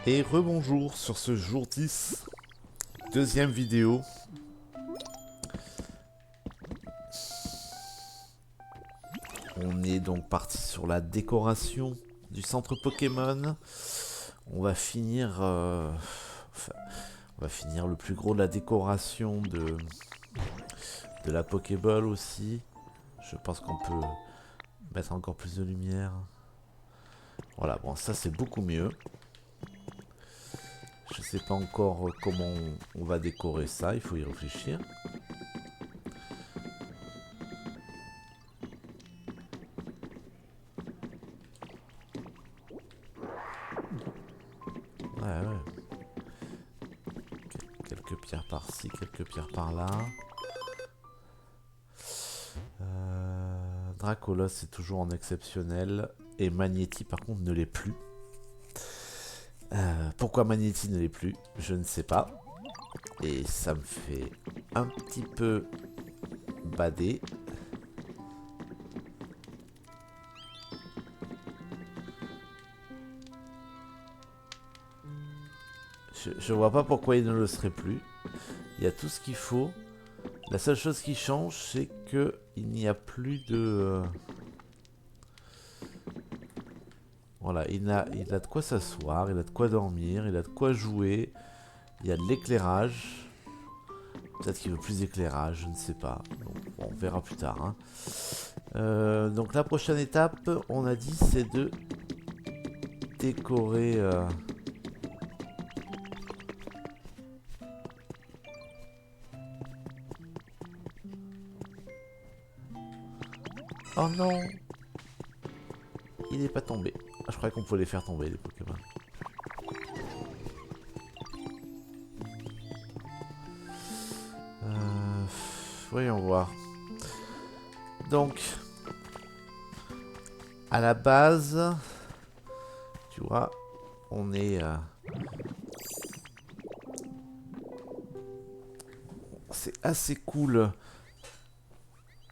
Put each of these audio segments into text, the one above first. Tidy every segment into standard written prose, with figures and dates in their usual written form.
Et rebonjour sur ce jour 10, deuxième vidéo. On est donc parti sur la décoration du centre Pokémon. On va finir, on va finir le plus gros de la décoration de la Pokéball aussi. Je pense qu'on peut mettre encore plus de lumière. Voilà, bon ça c'est beaucoup mieux. Je sais pas encore comment on va décorer ça, il faut y réfléchir. Ouais. Quelques pierres par-ci, quelques pierres par-là. Dracolos c'est toujours en exceptionnel. Et Magnéti par contre ne l'est plus. Pourquoi Magnéti ne l'est plus, je ne sais pas. Et ça me fait un petit peu bader. Je vois pas pourquoi il ne le serait plus. Il y a tout ce qu'il faut. La seule chose qui change, c'est que il n'y a plus de... Voilà, il a de quoi s'asseoir, il a de quoi dormir, il a de quoi jouer. Il y a de l'éclairage. Peut-être qu'il veut plus d'éclairage, je ne sais pas. Donc, bon, on verra plus tard. Hein. Donc la prochaine étape, on a dit, c'est de décorer... Oh non! Il n'est pas tombé. Ah, je croyais qu'on pouvait les faire tomber, les Pokémon. Voyons voir. Donc, à la base, tu vois, on est... c'est assez cool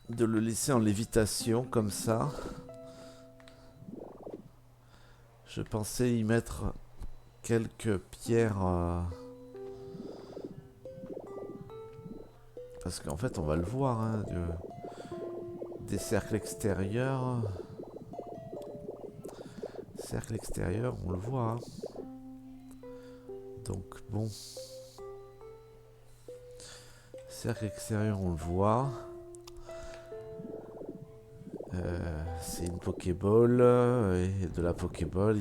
de le laisser en lévitation comme ça. Je pensais y mettre quelques pierres... parce qu'en fait, on va le voir, hein, des cercles extérieurs. Cercle extérieur, on le voit. Hein. Donc, bon. Cercle extérieur, on le voit. C'est une Pokéball. Et de la Pokéball,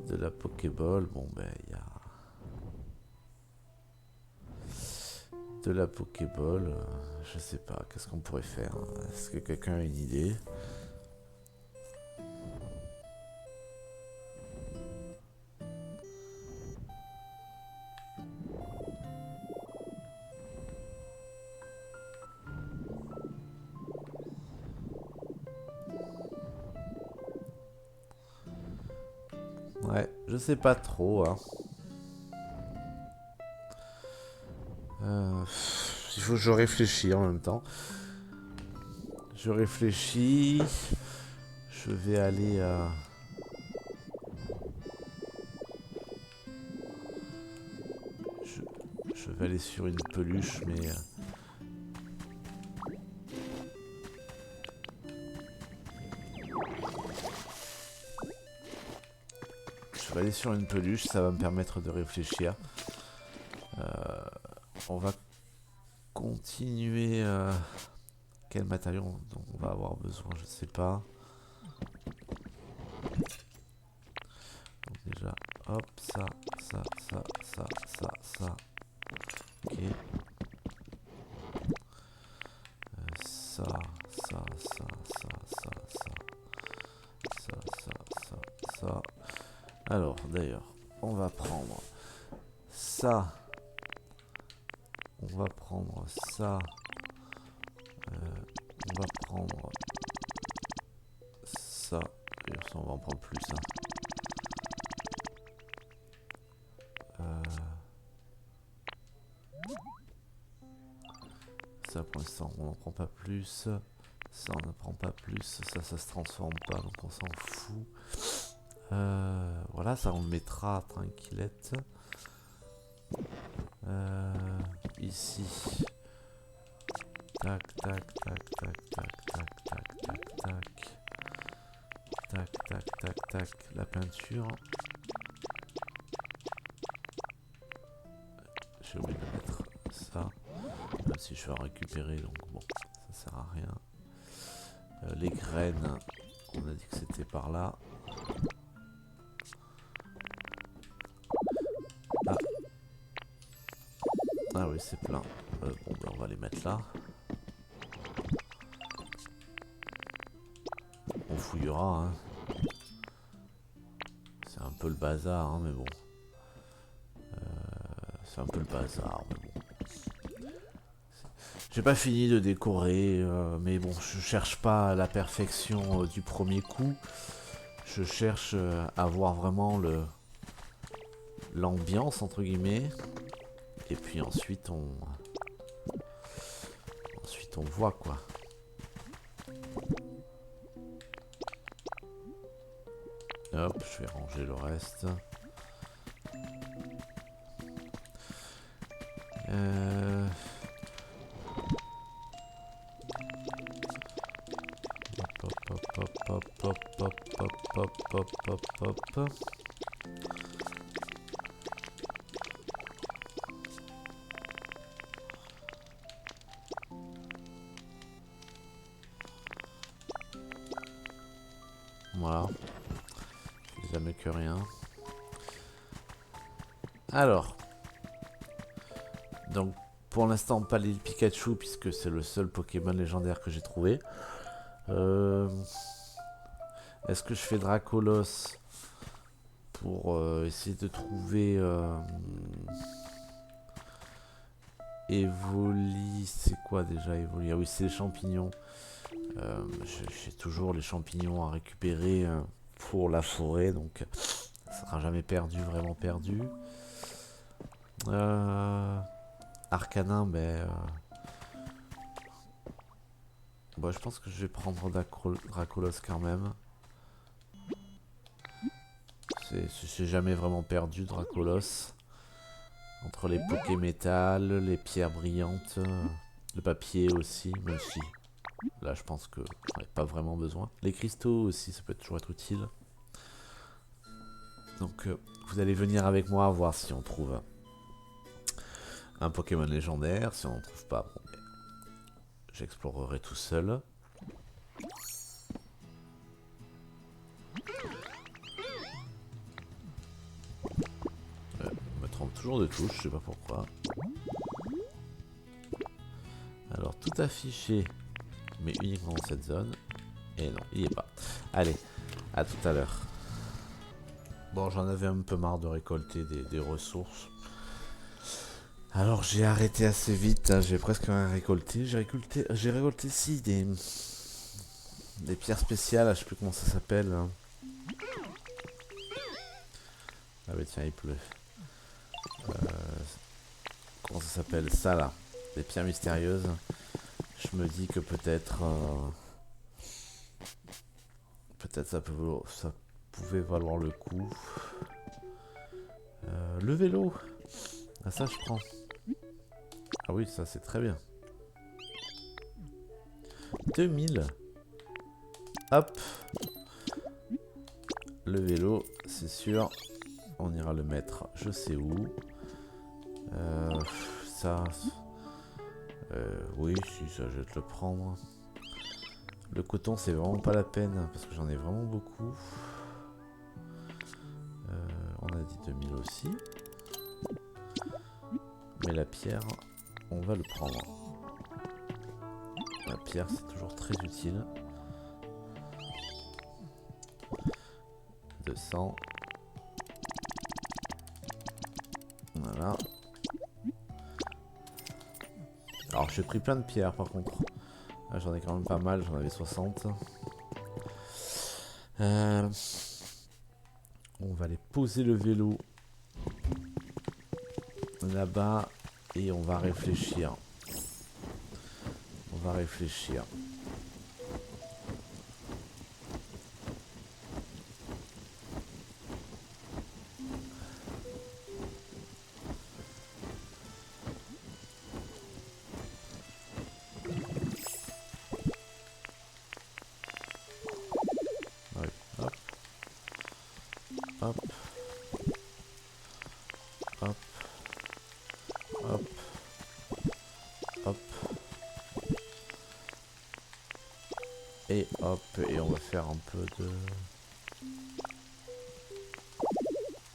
de la Pokéball, bon ben, il y a... De la Pokéball, je sais pas, qu'est-ce qu'on pourrait faire? Est-ce que quelqu'un a une idée? Ouais, je sais pas trop. Hein. Il faut que je réfléchisse en même temps. Je réfléchis. Je vais aller... je vais aller sur une peluche, mais... je vais aller sur une peluche, ça va me permettre de réfléchir. On va continuer... quel matériau on va avoir besoin, je sais pas. Donc déjà, hop, ça. Ok. Ça. Alors, d'ailleurs, on va prendre ça. On va prendre ça. On va prendre ça. D'ailleurs, ça, on va en prendre plus. Hein. Ça, pour l'instant, on n'en prend pas plus. Ça, on n'en prend pas plus. Ça se transforme pas, donc on s'en fout. Voilà, ça on le mettra tranquillette. Ici. Tac, tac, tac, tac, tac, tac, tac, tac, tac. Tac, tac, tac, tac. La peinture. J'ai oublié de mettre ça. Même si je vais en récupérer, donc bon, ça sert à rien. Les graines, on a dit que c'était par là. Ah, ah oui, c'est plein. Bon, ben on va les mettre là. On fouillera, hein. C'est un peu le bazar, hein, mais bon. C'est un peu le bazar, mais bon. J'ai pas fini de décorer, mais bon, je cherche pas la perfection du premier coup. Je cherche à voir vraiment l'ambiance entre guillemets. Et puis ensuite on voit quoi. Hop, je vais ranger le reste. Hop, hop, hop, hop, hop, hop, hop, hop, hop, hop, hop, hop. Voilà. Jamais que rien. Alors. Donc, pour l'instant, pas l'île Pikachu, puisque c'est le seul Pokémon légendaire que j'ai trouvé. Est-ce que je fais Dracolos pour essayer de trouver Evoli, c'est quoi déjà Evoli? Ah oui, c'est les champignons. J'ai toujours les champignons à récupérer pour la forêt, donc ça sera jamais perdu, vraiment perdu. Arcanin, ben... bon, je pense que je vais prendre Dracolos quand même. C'est jamais vraiment perdu, Dracolos. Entre les Pokémétal, les pierres brillantes, le papier aussi, même si... là, je pense que j'en ai pas vraiment besoin. Les cristaux aussi, ça peut toujours être utile. Donc, vous allez venir avec moi voir si on trouve un Pokémon légendaire. Si on n'en trouve pas, bon, j'explorerai tout seul. Je me trompe toujours de touche, je sais pas pourquoi. Alors, tout affiché, mais uniquement dans cette zone. Et non, il n'y est pas. Allez, à tout à l'heure. Bon, j'en avais un peu marre de récolter des ressources. Alors j'ai arrêté assez vite, hein, j'ai presque rien récolté. J'ai récolté si des pierres spéciales, je sais plus comment ça s'appelle. Hein. Ah bah tiens, il pleut. Comment ça s'appelle ça là? Des pierres mystérieuses. Je me dis que peut-être ça pouvait valoir le coup. Le vélo. Ah ça je prends. Ah oui, ça c'est très bien. 2000. Hop. Le vélo, c'est sûr. On ira le mettre je sais où. Ça... oui, si, ça je vais te le prendre. Le coton, c'est vraiment pas la peine, parce que j'en ai vraiment beaucoup. On a dit 2000 aussi. Mais la pierre, on va le prendre. La pierre, c'est toujours très utile. 200. Voilà. Alors j'ai pris plein de pierres par contre. J'en ai quand même pas mal, j'en avais 60. On va aller poser le vélo là-bas et on va réfléchir. On va réfléchir. Hop. Hop. Hop. Hop. Et hop. Et on va faire un peu de...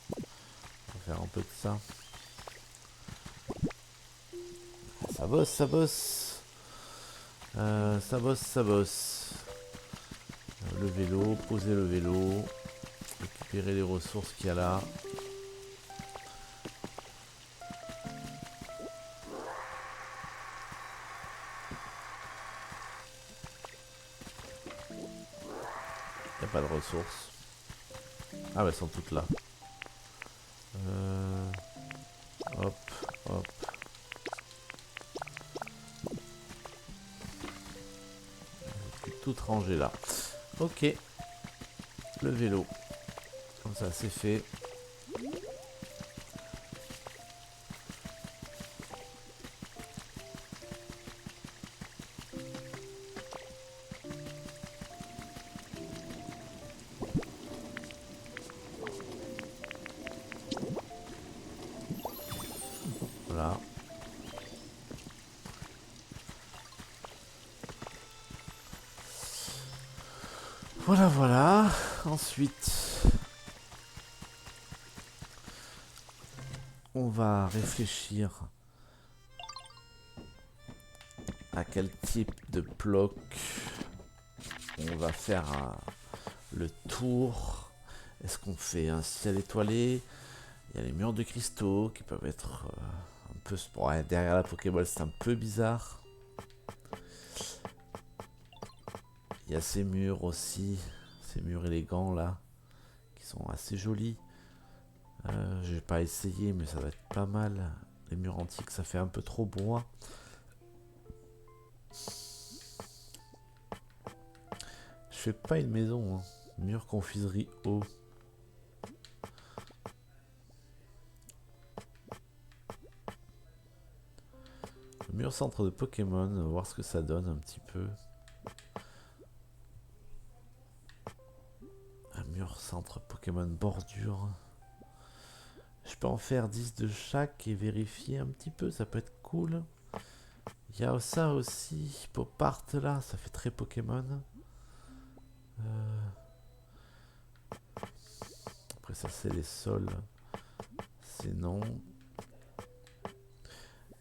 On va faire un peu de ça. Ça bosse, ça bosse. Ça bosse, ça bosse. Le vélo, poser le vélo. Récupérer les ressources qu'il y a là. Il n'y a pas de ressources. Ah bah elles sont toutes là. Hop, hop. Tout rangé là. Ok. Le vélo. Comme ça c'est fait. Voilà. Voilà, voilà. Ensuite, on va réfléchir à quel type de bloc on va faire le tour. Est-ce qu'on fait un ciel étoilé? Il y a les murs de cristaux qui peuvent être un peu... Ouais, derrière la Pokéball, c'est un peu bizarre. Il y a ces murs aussi, ces murs élégants là, qui sont assez jolis. J'ai pas essayé, mais ça va être pas mal. Les murs antiques, ça fait un peu trop bois. Je fais pas une maison, hein. Mur confiserie haut. Le mur centre de Pokémon, on va voir ce que ça donne un petit peu. Un mur centre Pokémon bordure. Je peux en faire 10 de chaque et vérifier un petit peu, ça peut être cool. Il y a ça aussi, Pop Art là, ça fait très Pokémon. Après ça c'est les sols. C'est non.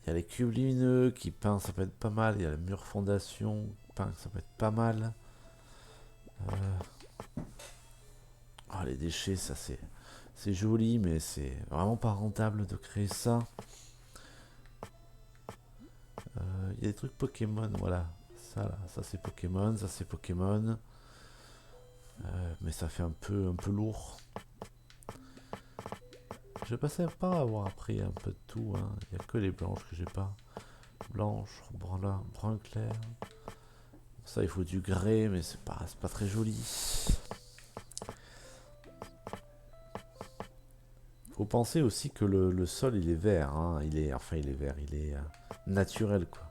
Il y a les cubes lumineux qui peignent, ça peut être pas mal. Il y a le mur fondation peint, ça peut être pas mal. Oh, les déchets, ça c'est joli, mais c'est vraiment pas rentable de créer ça. Il y a des trucs Pokémon, voilà. Ça là, ça c'est Pokémon, ça c'est Pokémon. Mais ça fait un peu lourd. Je pensais pas avoir appris un peu de tout, hein. Il n'y a que les blanches que j'ai pas. Blanche, brun clair. Ça il faut du grès, mais c'est pas très joli. Faut penser aussi que le sol il est vert, hein. Il est vert, il est naturel quoi.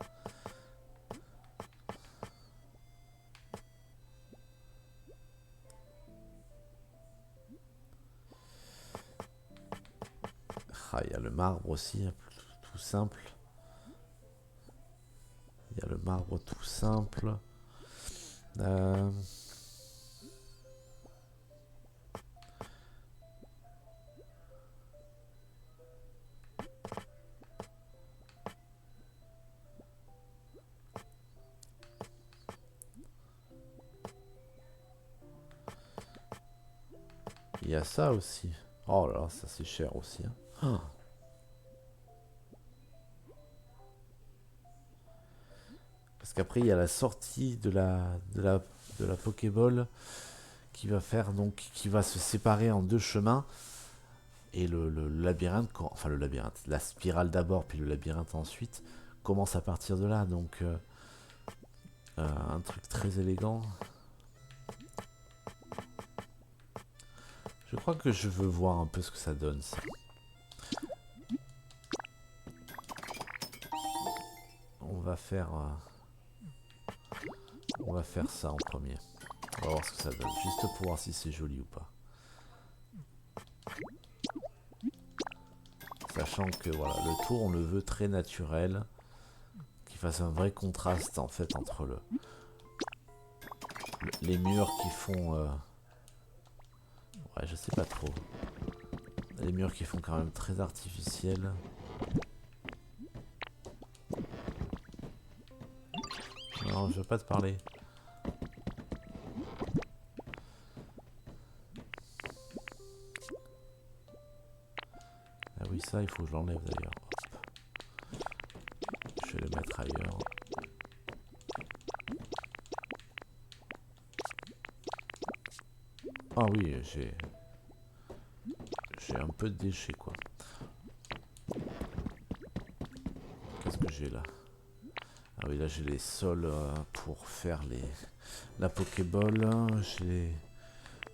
Ah, il y a le marbre aussi, hein, tout simple. Il y a le marbre tout simple. Il y a ça aussi. Oh là là, ça c'est cher aussi, hein. Ah. Parce qu'après il y a la sortie de la Pokéball qui va faire donc qui va se séparer en deux chemins. Et le labyrinthe, enfin le labyrinthe, la spirale d'abord, puis le labyrinthe ensuite, commence à partir de là. Donc un truc très élégant. Je crois que je veux voir un peu ce que ça donne ça. On va faire ça en premier. On va voir ce que ça donne, juste pour voir si c'est joli ou pas. sachant que voilà, le tour on le veut très naturel, qu'il fasse un vrai contraste en fait entre les murs qui font ouais, je sais pas trop, les murs qui font quand même très artificiels. Non, je veux pas te parler. Ah oui, ça il faut que je l'enlève d'ailleurs. Je vais le mettre ailleurs. Ah oui, j'ai un peu de déchets quoi. Qu'est-ce que j'ai là? Ah oui, là j'ai les sols pour faire la Pokéball. J'ai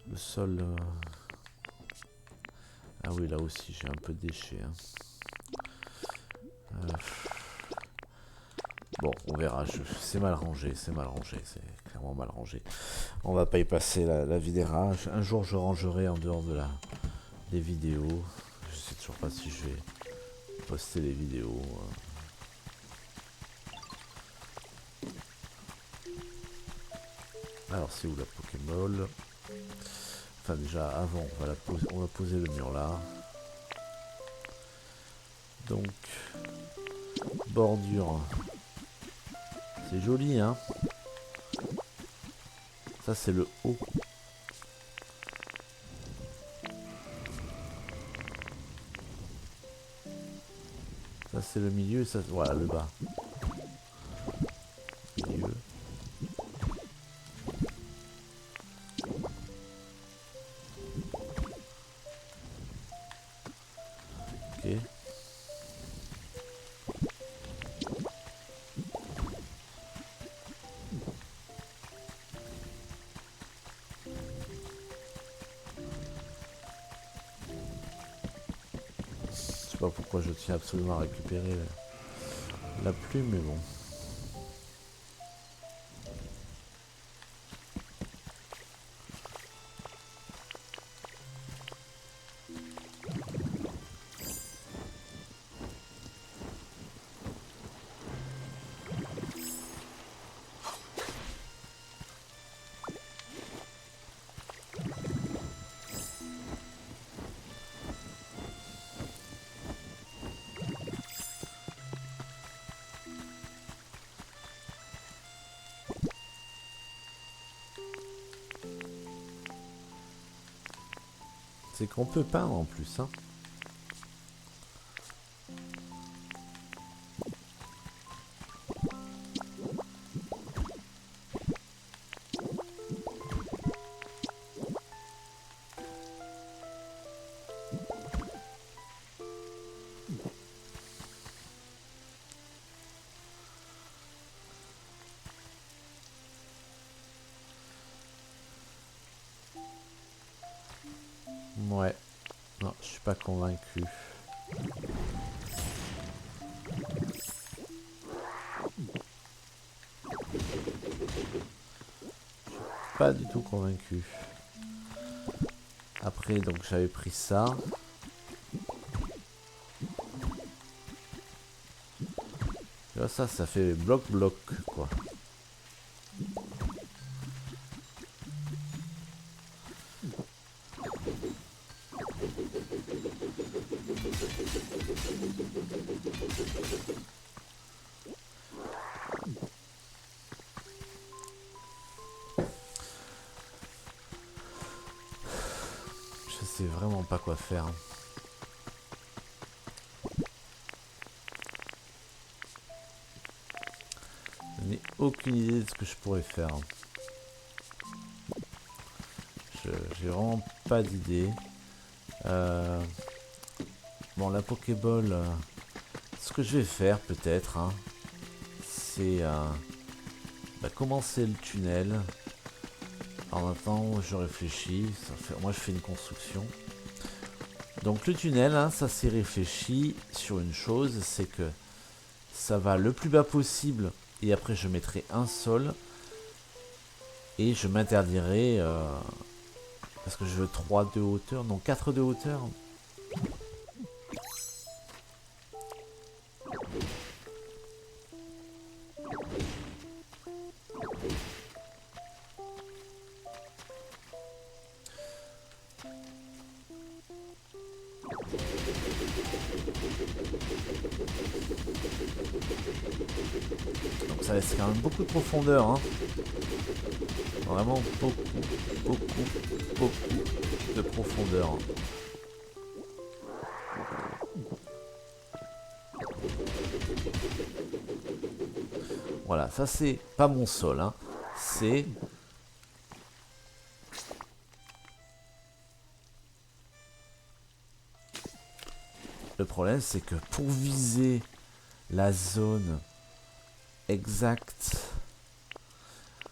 le sol. Ah oui, là aussi j'ai un peu de déchets. Hein. Bon, on verra. C'est mal rangé, c'est clairement mal rangé. On va pas y passer la vie des rats. Un jour je rangerai en dehors des vidéos. Je sais toujours pas si je vais poster les vidéos. Alors c'est où la Pokéball? Enfin déjà avant on va poser le mur là. Donc bordure. C'est joli hein. Ça c'est le haut. Ça c'est le milieu, ça voilà le bas. Milieu. Ok. Je sais pas pourquoi je tiens absolument à récupérer la plume, mais bon. C'est qu'on peut peindre en plus, hein. Ouais. Non, je suis pas convaincu. Pas du tout convaincu. Après, donc j'avais pris ça. Tu vois, ça fait bloc-bloc, quoi. Je sais vraiment pas quoi faire. Je n'ai aucune idée de ce que je pourrais faire. J'ai vraiment pas d'idée. Bon, la Pokéball, ce que je vais faire peut-être, hein, c'est commencer le tunnel. En même temps, je réfléchis. Moi, je fais une construction. Donc le tunnel, hein, ça s'est réfléchi sur une chose, c'est que ça va le plus bas possible et après je mettrai un sol et je m'interdirai parce que je veux 3 de hauteur, non 4 de hauteur. Donc ça laisse quand même beaucoup de profondeur, hein. Vraiment beaucoup de profondeur. Voilà, ça c'est pas mon sol, hein. C'est... Le problème c'est que pour viser la zone exacte,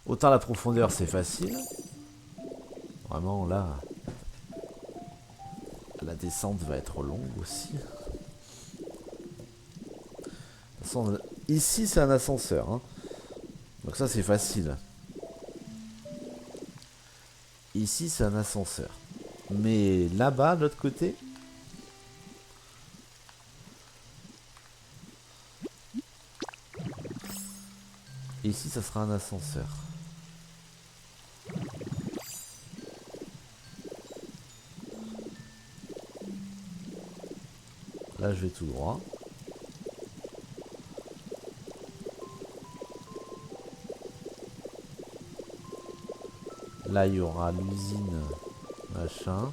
autant la profondeur c'est facile. Vraiment là, la descente va être longue aussi. De toute façon, ici c'est un ascenseur, hein. Donc ça c'est facile. Ici c'est un ascenseur. Mais là-bas, de l'autre côté... Ici ça sera un ascenseur. Là je vais tout droit. Là il y aura l'usine machin.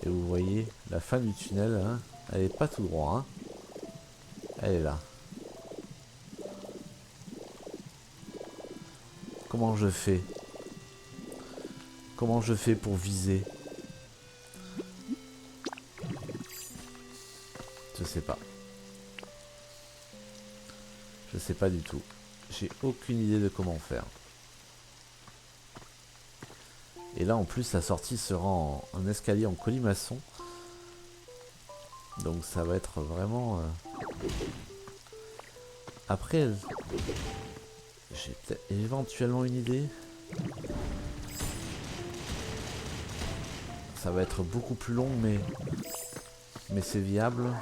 Et vous voyez la fin du tunnel, hein, elle est pas tout droit, hein. Elle est là. Comment je fais? Comment je fais pour viser? Je sais pas. Je sais pas du tout. J'ai aucune idée de comment faire. Et là en plus la sortie sera en escalier en colimaçon. Donc ça va être vraiment... Après, j'ai peut-être éventuellement une idée. Ça va être beaucoup plus long mais c'est viable.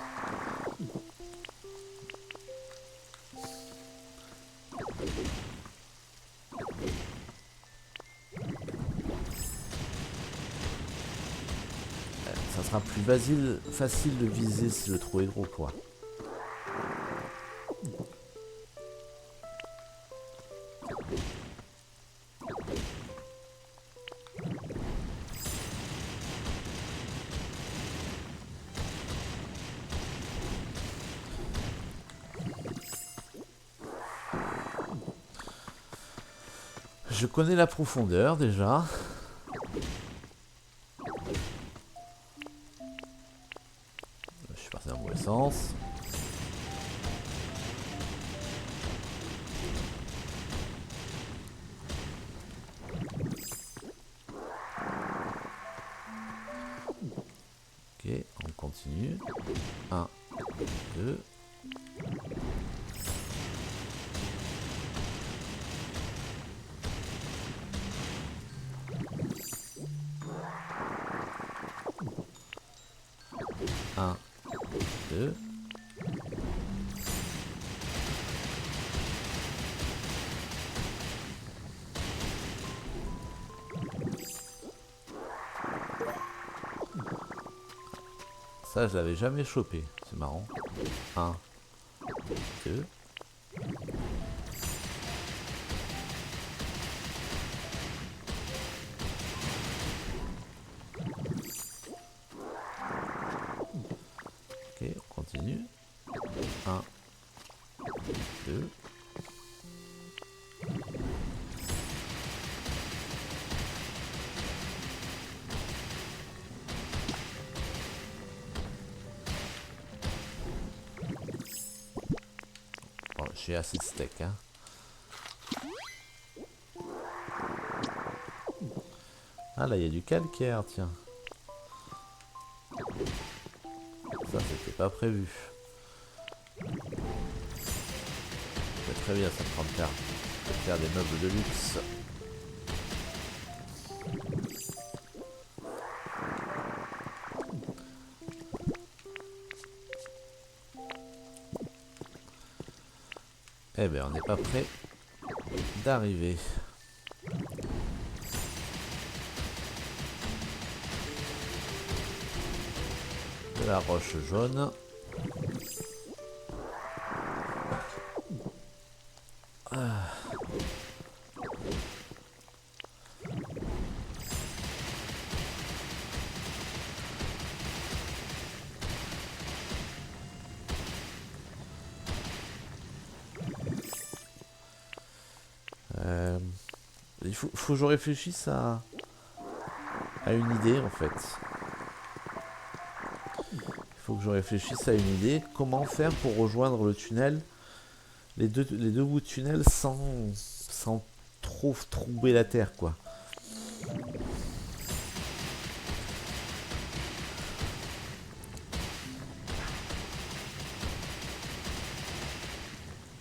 Ça sera plus facile de viser si le trou est gros, quoi. Je connais la profondeur déjà. Je suis parti dans le mauvais sens. Ok, on continue. 1, 2. Un, deux. Ça, je l'avais jamais chopé. C'est marrant. 1, 2. Ok, on continue. 1, 2. Bon, j'ai assez de steak, hein. Ah là, il y a du calcaire, tiens. Ça, c'était pas prévu. C'est très bien, ça prend de faire des meubles de luxe. Eh bien, on n'est pas prêt d'arriver. la roche jaune. Ah. Il faut que je réfléchisse à une idée en fait. Il faut que je réfléchisse à une idée. Comment faire pour rejoindre le tunnel, les deux bouts de tunnel sans trop troubler la terre quoi.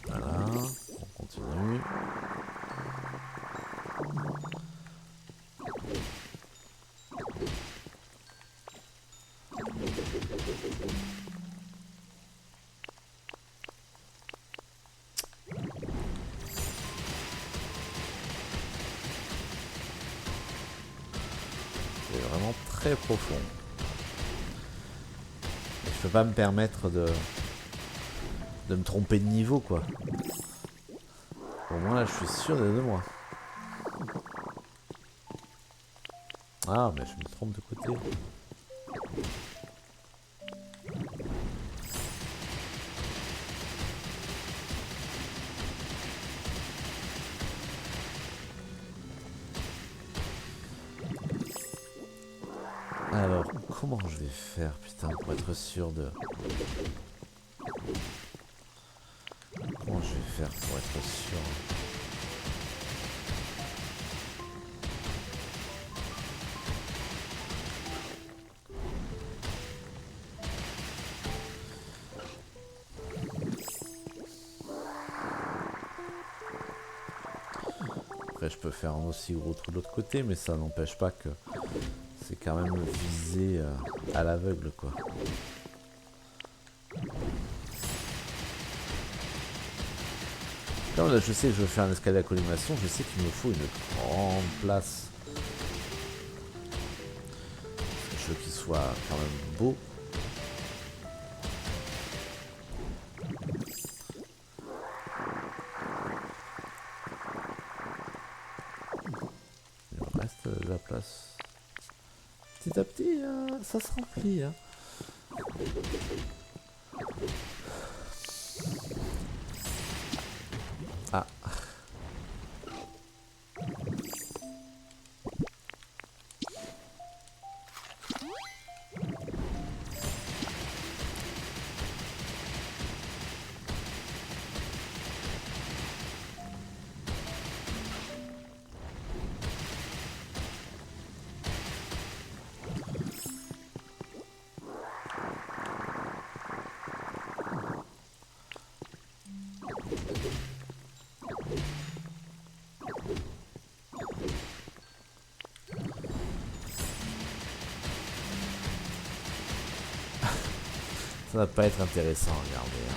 Voilà, on continue. C'est vraiment très profond. Et je peux pas me permettre de me tromper de niveau quoi. Au moins là je suis sûr des deux moi. Ah mais je me trompe de côté. Alors, comment je vais faire, putain, pour être sûr de... Comment je vais faire pour être sûr... Après, je peux faire un aussi gros trou de l'autre côté, mais ça n'empêche pas que c'est quand même visé à l'aveugle, quoi. Comme là, je sais que je veux faire un escalier à colimaçon, je sais qu'il me faut une grande place. Je veux qu'il soit quand même beau. Il me reste de la place. Petit à petit, ça se remplit. Hein. Ah. Ça va pas être intéressant à regarder. Hein.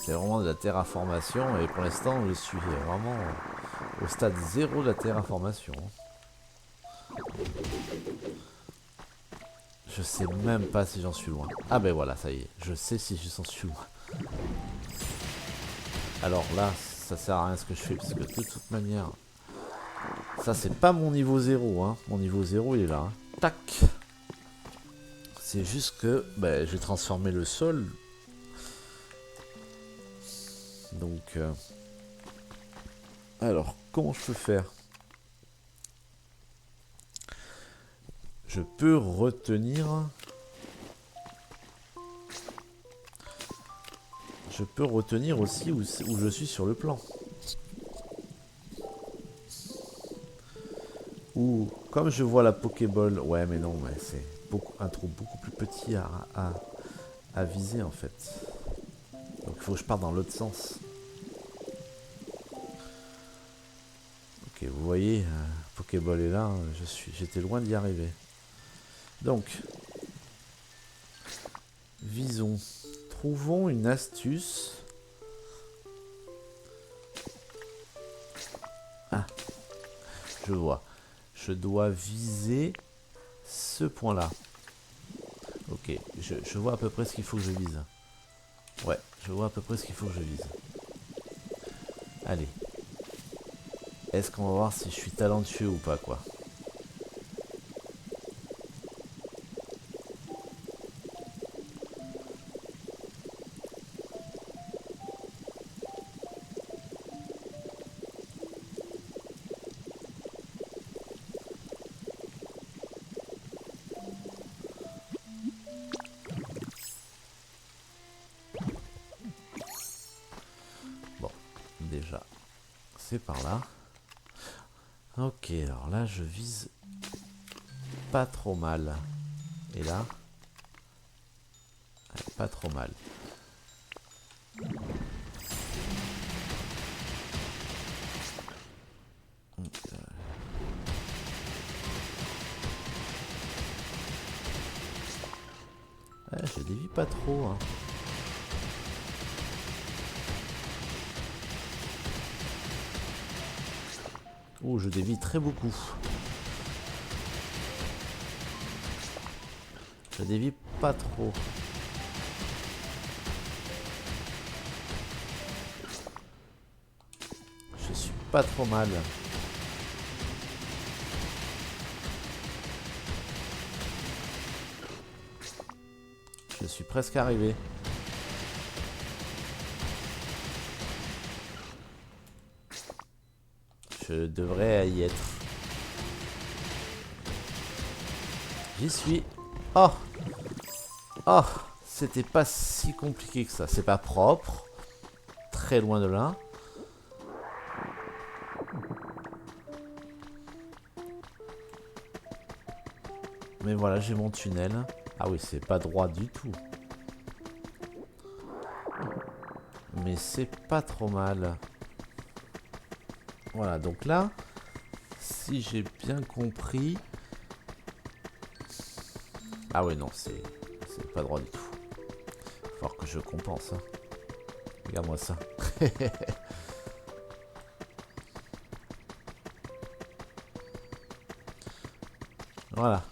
C'est vraiment de la terraformation et pour l'instant je suis vraiment au stade 0 de la terraformation. Je sais même pas si j'en suis loin. Ah ben voilà, ça y est, je sais si j'en suis loin. Alors là, ça sert à rien ce que je fais parce que de toute manière, ça c'est pas mon niveau 0. Hein. Mon niveau 0 il est là. Hein. Tac. C'est juste que ben, je vais transformer le sol. Donc, alors, comment je peux faire? Je peux retenir... Je peux retenir aussi où je suis sur le plan. Ou, comme je vois la Pokéball... Ouais, mais non, mais c'est un trou beaucoup plus petit à viser, en fait. Donc, il faut que je parte dans l'autre sens. Ok, vous voyez, Pokéball est là. J'étais loin d'y arriver. Donc, visons. Trouvons une astuce. Ah. je vois. Je dois viser ce point-là. Ok, je vois à peu près ce qu'il faut que je vise. Ouais, je vois à peu près ce qu'il faut que je vise. Allez. Est-ce qu'on va voir si je suis talentueux ou pas, quoi. Bon, déjà, c'est par là. Ok, alors là, je vise pas trop mal. Et là, ouais, pas trop mal. Ouais, je dévie pas trop, hein. Ouh, je dévie très beaucoup. Je dévie pas trop. Je suis pas trop mal. Je suis presque arrivé. Je devrais y être. J'y suis. Oh! Oh! C'était pas si compliqué que ça. C'est pas propre. Très loin de là. Mais voilà, j'ai mon tunnel. Ah oui, c'est pas droit du tout. Mais c'est pas trop mal. Voilà, donc là, si j'ai bien compris... Ah ouais, non, c'est pas droit du tout. Il va falloir que je compense. Hein. Regarde-moi ça. Voilà.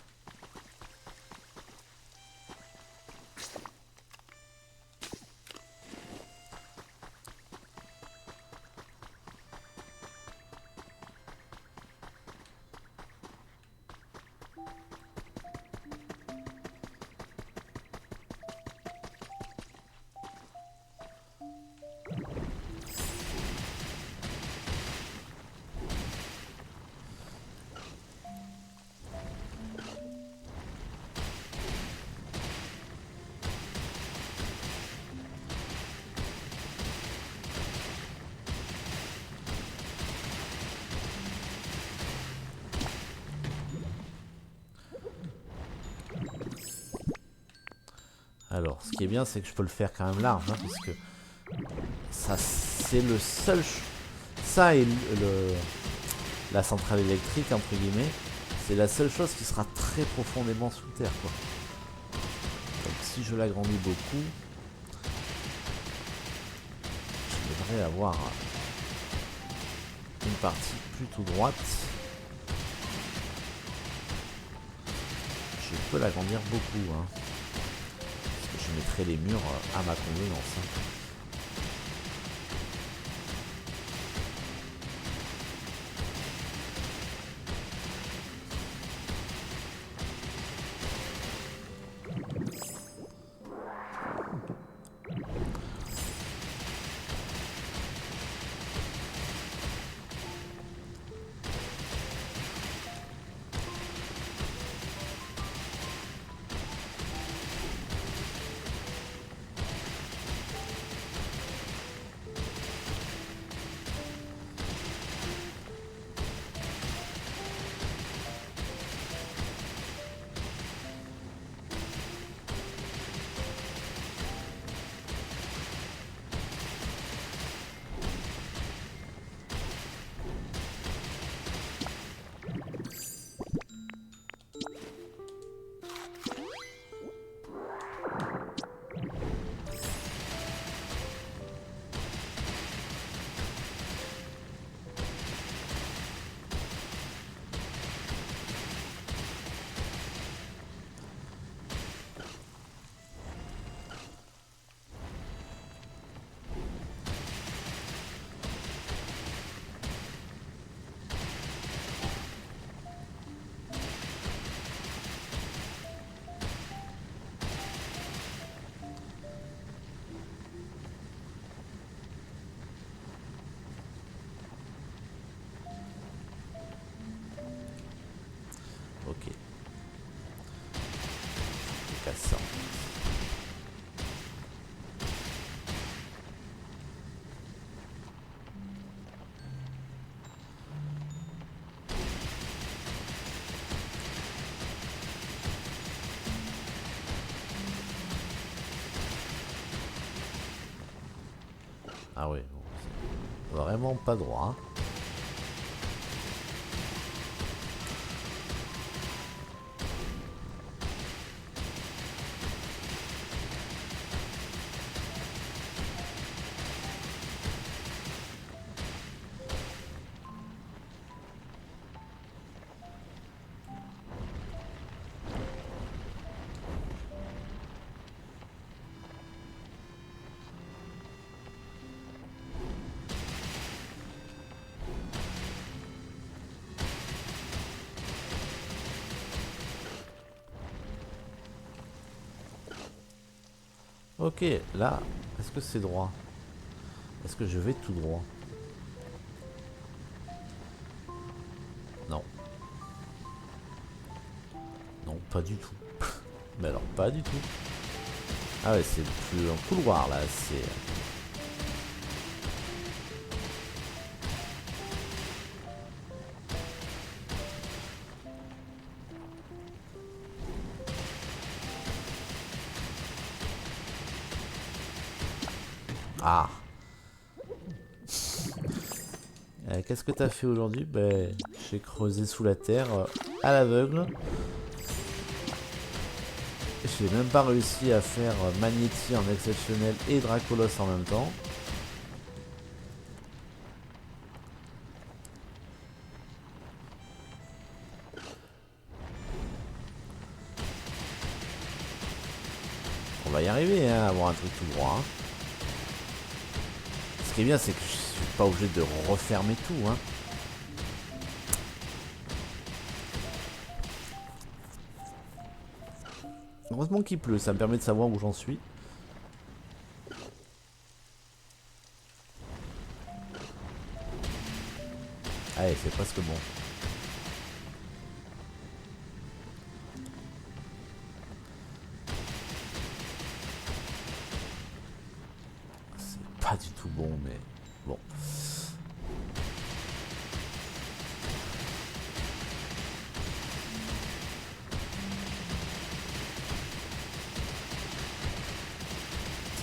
Alors, ce qui est bien, c'est que je peux le faire quand même large, hein, parce que ça, c'est le seul... Ça et la centrale électrique, entre guillemets, c'est la seule chose qui sera très profondément sous terre, quoi. Donc si je l'agrandis beaucoup, je devrais avoir une partie plutôt droite. Je peux l'agrandir beaucoup, hein. Parce que je mettrai les murs à ma convenance, hein. intéressant. Ah oui, bon, c'est vraiment pas droit. Hein. Ok, là, est-ce que c'est droit? Est-ce que je vais tout droit? Non. Non, pas du tout. Mais alors, pas du tout. Ah ouais, c'est plus un couloir là, c'est... Ah. Qu'est-ce que t'as fait aujourd'hui? Ben, j'ai creusé sous la terre à l'aveugle. J'ai même pas réussi à faire Magnéti en exceptionnel et Dracolos en même temps. On va y arriver hein, à avoir un truc tout droit. Hein. Ce qui est bien, c'est que je suis pas obligé de refermer tout. Hein. Heureusement qu'il pleut, ça me permet de savoir où j'en suis. Allez, c'est presque bon. C'est pas du tout bon, mais bon.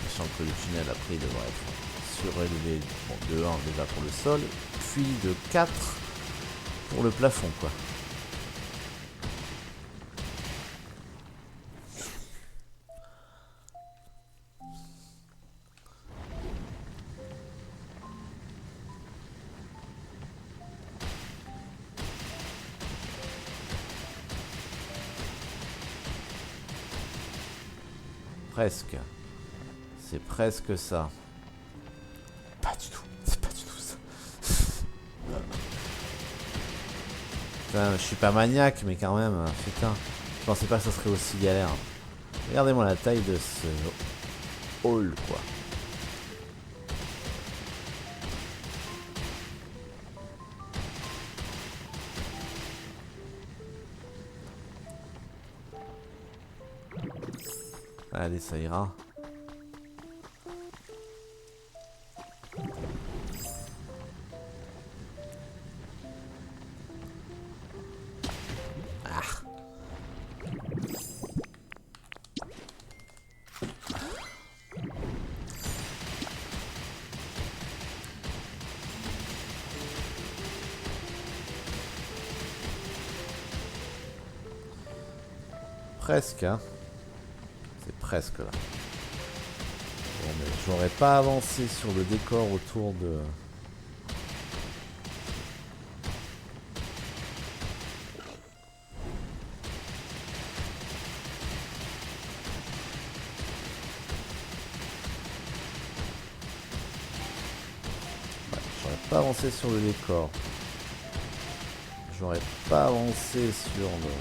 Sachant que le tunnel après il devrait être surélevé bon, de 1 déjà pour le sol, puis de 4 pour le plafond quoi. Presque. C'est presque ça. Pas du tout. C'est pas du tout ça. Putain, je suis pas maniaque, mais quand même, putain. Je pensais pas que ça serait aussi galère. Regardez-moi la taille de ce hall, quoi. Allez, ça ira. Presque, hein. C'est presque là. Bon, mais j'aurais pas avancé sur le décor autour de... Ouais, j'aurais pas avancé sur le décor. J'aurais pas avancé sur le...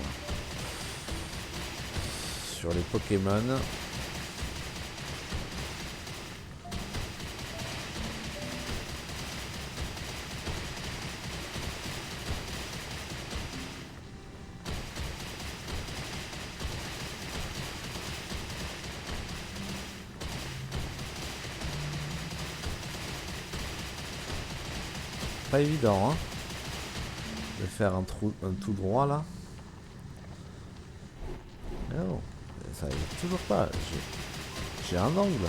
sur les Pokémon. Pas évident, hein, de faire un tout droit là. Non, ça y est toujours pas. J'ai un angle.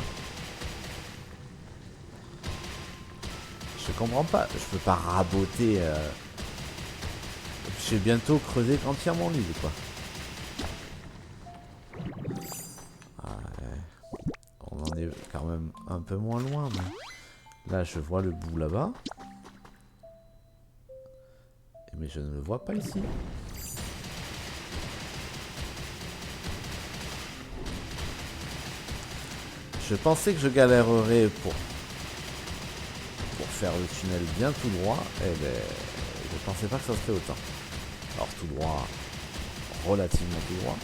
Je comprends pas. Je peux pas raboter. J'ai bientôt creusé entièrement l'île, quoi. Ah, ouais. On en est quand même un peu moins loin. Mais... Là, je vois le bout là-bas. Mais je ne le vois pas ici. Je pensais que je galérerais pour faire le tunnel bien tout droit. Et ben, je pensais pas que ça serait autant. Alors tout droit, relativement tout droit.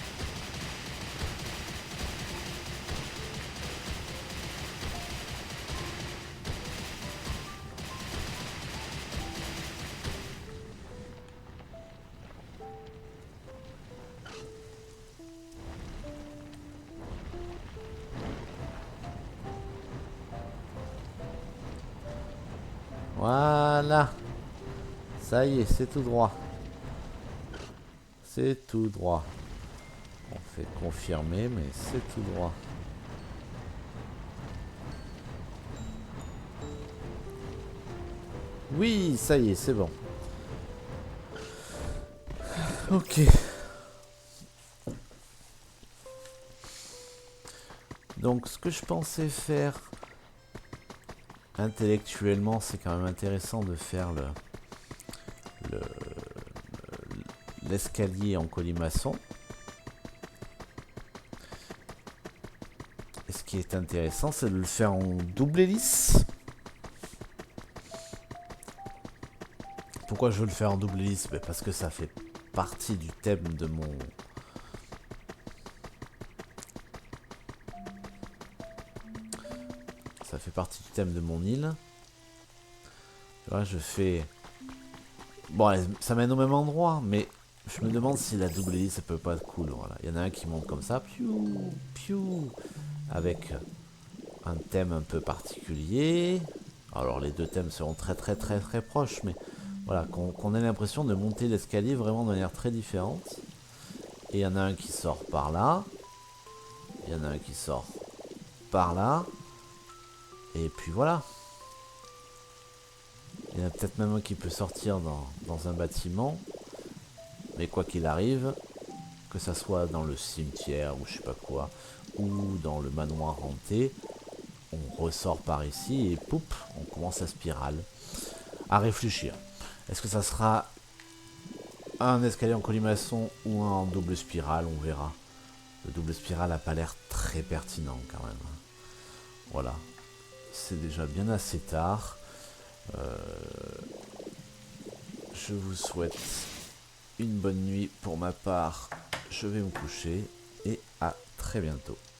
Voilà. Ça y est, c'est tout droit. C'est tout droit. On fait confirmer, mais c'est tout droit. Oui, ça y est, c'est bon. Ok. Donc, ce que je pensais faire intellectuellement, c'est quand même intéressant de faire l'escalier en colimaçon. Et ce qui est intéressant, c'est de le faire en double hélice. Pourquoi je veux le faire en double hélice? Parce que ça fait partie du thème de mon... Ça fait partie du thème de mon île. Là, je fais... Bon, ça mène au même endroit, mais je me demande si la double hélice, ça peut pas être cool. Voilà. Il y en a un qui monte comme ça, piou, piou, avec un thème un peu particulier. Alors, les deux thèmes seront très proches, mais voilà, qu'on ait l'impression de monter l'escalier vraiment de manière très différente. Et il y en a un qui sort par là. Il y en a un qui sort par là. Et puis voilà. Il y en a peut-être même un qui peut sortir dans un bâtiment. Mais quoi qu'il arrive, que ça soit dans le cimetière ou je sais pas quoi, ou dans le manoir hanté, on ressort par ici et poup, on commence la spirale. À réfléchir. Est-ce que ça sera un escalier en colimaçon ou un en double spirale? On verra. Le double spirale n'a pas l'air très pertinent quand même. Voilà. C'est déjà bien assez tard. Je vous souhaite une bonne nuit pour ma part. Je vais me coucher et à très bientôt.